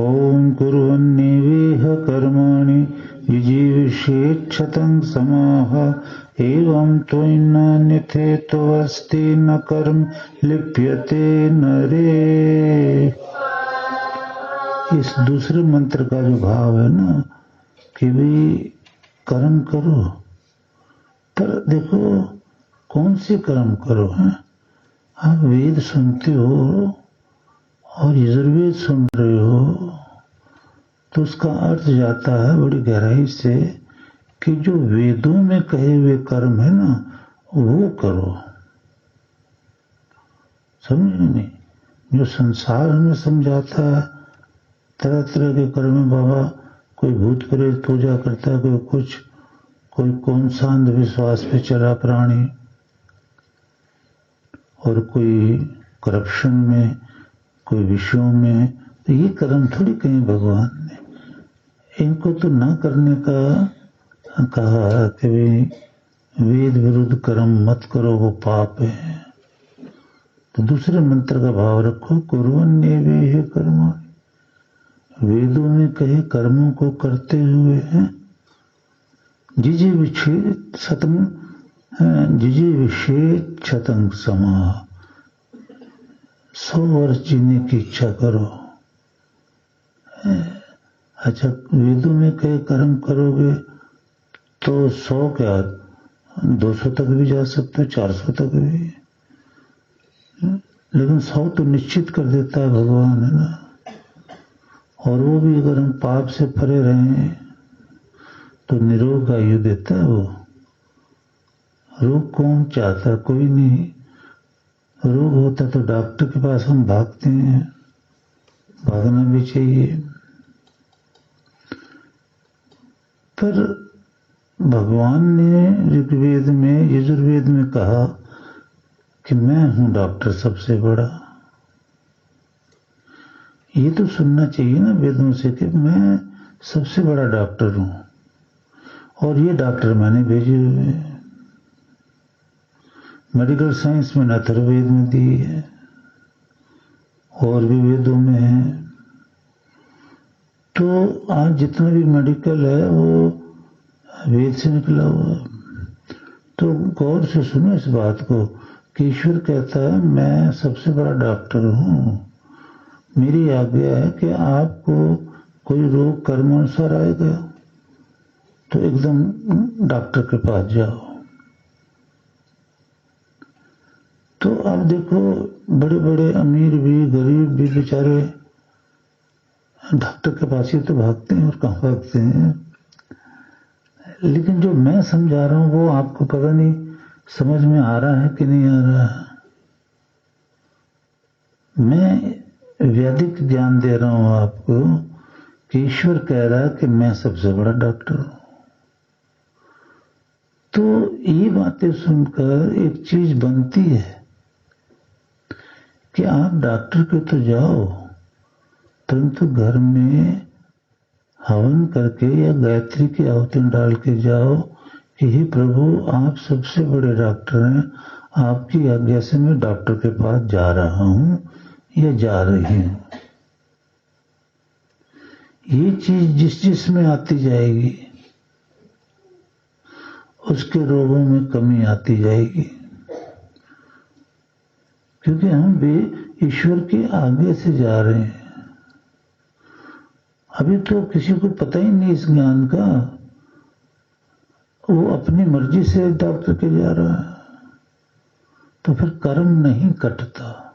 ओम कुर्वन्नेवेह कर्माणि युजीविषेच्छतं समाह एवं त्वन्नान्यथेत्वस्ति न कर्म लिप्यते नरे। इस दूसरे मंत्र का जो भाव है ना कि भी कर्म करो, पर देखो कौन से कर्म करो हैं। आप वेद सुनते हो और यजुर्वेद सुन रहे हो तो उसका अर्थ जाता है बड़ी गहराई से कि जो वेदों में कहे हुए कर्म है ना वो करो, समझे नहीं। जो संसार हमें समझाता है तरह तरह के कर्म है बाबा, कोई भूत प्रेत पूजा करता है, कोई कुछ, कोई कौन सा अंधविश्वास पे चला प्राणी, और कोई करप्शन में, कोई विषयों में। तो ये कर्म थोड़ी कहीं भगवान ने, इनको तो ना करने का कहा कि वेद विरुद्ध कर्म मत करो, वो पाप है। तो दूसरे मंत्र का भाव रखो, कुर्वन्नेवेह कर्माणि, वेदों में कहे कर्मों को करते हुए हैं। जिजीविषेच्छतं समाह, 100 वर्ष जीने की इच्छा करो। अच्छा, वेदों में कहे कर्म करोगे तो 100 क्या 200 तक भी जा सकते हो, 400 तक भी, लेकिन 100 तो निश्चित कर देता है भगवान, है ना। और वो भी अगर हम पाप से परे रहें तो निरोग आयु देता है वो। रोग कौन चाहता, कोई नहीं। रोग होता तो डॉक्टर के पास हम भागते हैं, भागना भी चाहिए। पर भगवान ने ऋग्वेद में, यजुर्वेद में कहा कि मैं हूं डॉक्टर सबसे बड़ा। ये तो सुनना चाहिए ना वेदों से कि मैं सबसे बड़ा डॉक्टर हूं, और ये डॉक्टर मैंने भेजे हुए हैं। मेडिकल साइंस में अथर्ववेद में दी है, और भी वेदों में है। तो आज जितना भी मेडिकल है वो वेद से निकला हुआ। तो गौर से सुनो इस बात को कि ईश्वर कहता है मैं सबसे बड़ा डॉक्टर हूं, मेरी आज्ञा है कि आपको कोई रोग कर्म अनुसार आएगा तो एकदम डॉक्टर के पास जाओ। तो अब देखो बड़े बड़े अमीर भी गरीब भी बेचारे डॉक्टर के पास ही तो भागते हैं, और कहाँ भागते हैं। लेकिन जो मैं समझा रहा हूं वो आपको पता नहीं समझ में आ रहा है कि नहीं आ रहा है। मैं वैदिक ज्ञान दे रहा हूं आपको कि ईश्वर कह रहा है कि मैं सबसे बड़ा डॉक्टर हूं। तो ये बातें सुनकर एक चीज बनती है कि आप डॉक्टर के तो जाओ, परंतु घर में हवन करके या गायत्री की आहुति डाल के जाओ कि हे प्रभु आप सबसे बड़े डॉक्टर हैं, आपकी आज्ञा से मैं डॉक्टर के पास जा रहा हूं या जा रही हूं। ये चीज जिस जिसमें आती जाएगी उसके रोगों में कमी आती जाएगी, क्योंकि हम भी ईश्वर की आज्ञा से जा रहे हैं। अभी तो किसी को पता ही नहीं इस ज्ञान का, वो अपनी मर्जी से डॉक्टर के जा रहा है, तो फिर कर्म नहीं कटता।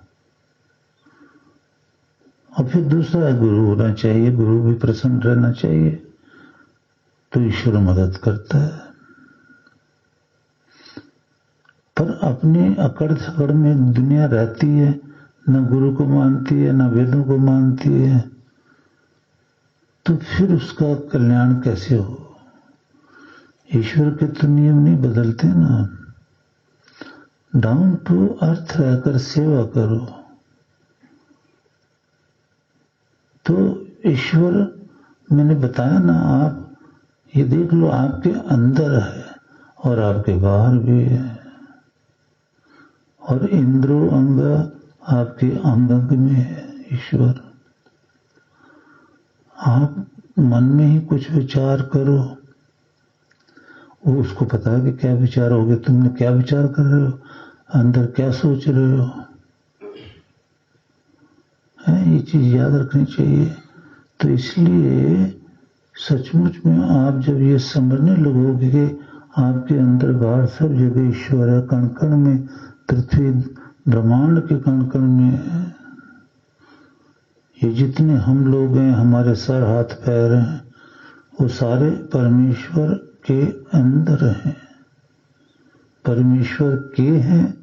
और फिर दूसरा है गुरु होना चाहिए, गुरु भी प्रसन्न रहना चाहिए, तो ईश्वर मदद करता है। पर अपनी अकड़ थकड़ में दुनिया रहती है, न गुरु को मानती है न वेदों को मानती है, तो फिर उसका कल्याण कैसे हो। ईश्वर के तो नियम नहीं बदलते ना। डाउन टू अर्थ रहकर सेवा करो तो ईश्वर, मैंने बताया ना, आप ये देख लो आपके अंदर है और आपके बाहर भी है, और इंद्रो अंग आपके अंग में है ईश्वर। आप मन में ही कुछ विचार करो, वो उसको पता है कि क्या विचार हो गए, तुमने क्या विचार कर रहे हो, अंदर क्या सोच रहे हो, है ये चीज याद रखनी चाहिए। तो इसलिए सचमुच में आप जब ये समझने लगोगे कि आपके अंदर बाहर सब जगह ईश्वर है, कण कण में, पृथ्वी ब्रह्मांड के कण कण में, ये जितने हम लोग हैं, हमारे सर हाथ पैर हैं, वो सारे परमेश्वर के अंदर हैं, परमेश्वर के हैं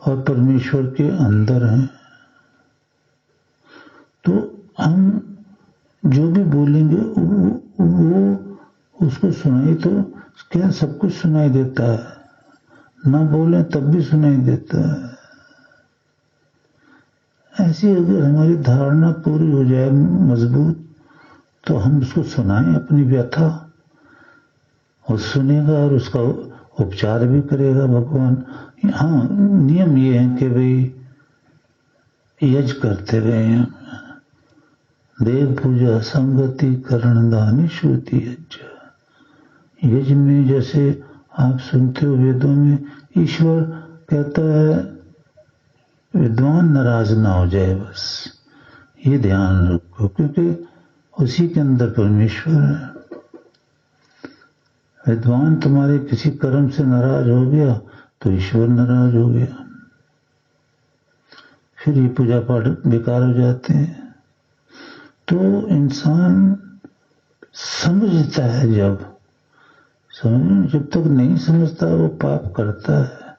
और परमेश्वर के अंदर हैं। तो हम जो भी बोलेंगे वो उसको सुनाई, तो क्या सब कुछ सुनाई देता है, ना बोले तब भी सुनाई देता है। ऐसी अगर हमारी धारणा पूरी हो जाए मजबूत, तो हम उसको सुनाएं अपनी व्यथा, और सुनेगा और उसका उपचार भी करेगा भगवान। हाँ, नियम ये है कि भाई यज करते रहे, देव पूजा संगति करण दानी श्रुति यज्ञ। यज में जैसे आप सुनते हो वेदों में, ईश्वर कहता है विद्वान नाराज ना हो जाए, बस ये ध्यान रखो, क्योंकि उसी के अंदर परमेश्वर है। विद्वान तुम्हारे किसी कर्म से नाराज हो गया तो ईश्वर नाराज हो गया, फिर ये पूजा पाठ बेकार हो जाते हैं। तो इंसान समझता है, जब तक नहीं समझता वो पाप करता है।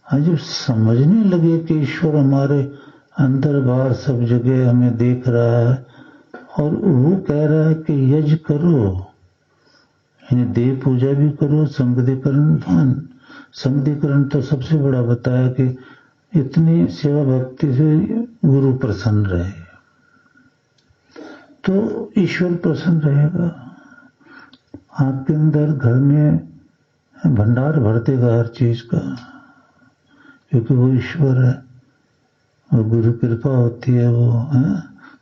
आज जब समझने लगे कि ईश्वर हमारे अंदर बाहर सब जगह हमें देख रहा है, और वो कह रहा है कि यज करो, यानी देव पूजा भी करो, संगतिकरण दान। संगतिकरण तो सबसे बड़ा बताया कि इतनी सेवा भक्ति से गुरु प्रसन्न रहे, तो ईश्वर प्रसन्न रहेगा। आपके अंदर घर में भंडार भर देगा हर चीज का, क्योंकि वो ईश्वर है, और गुरु कृपा होती है, वो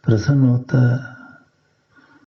प्रसन्न होता है।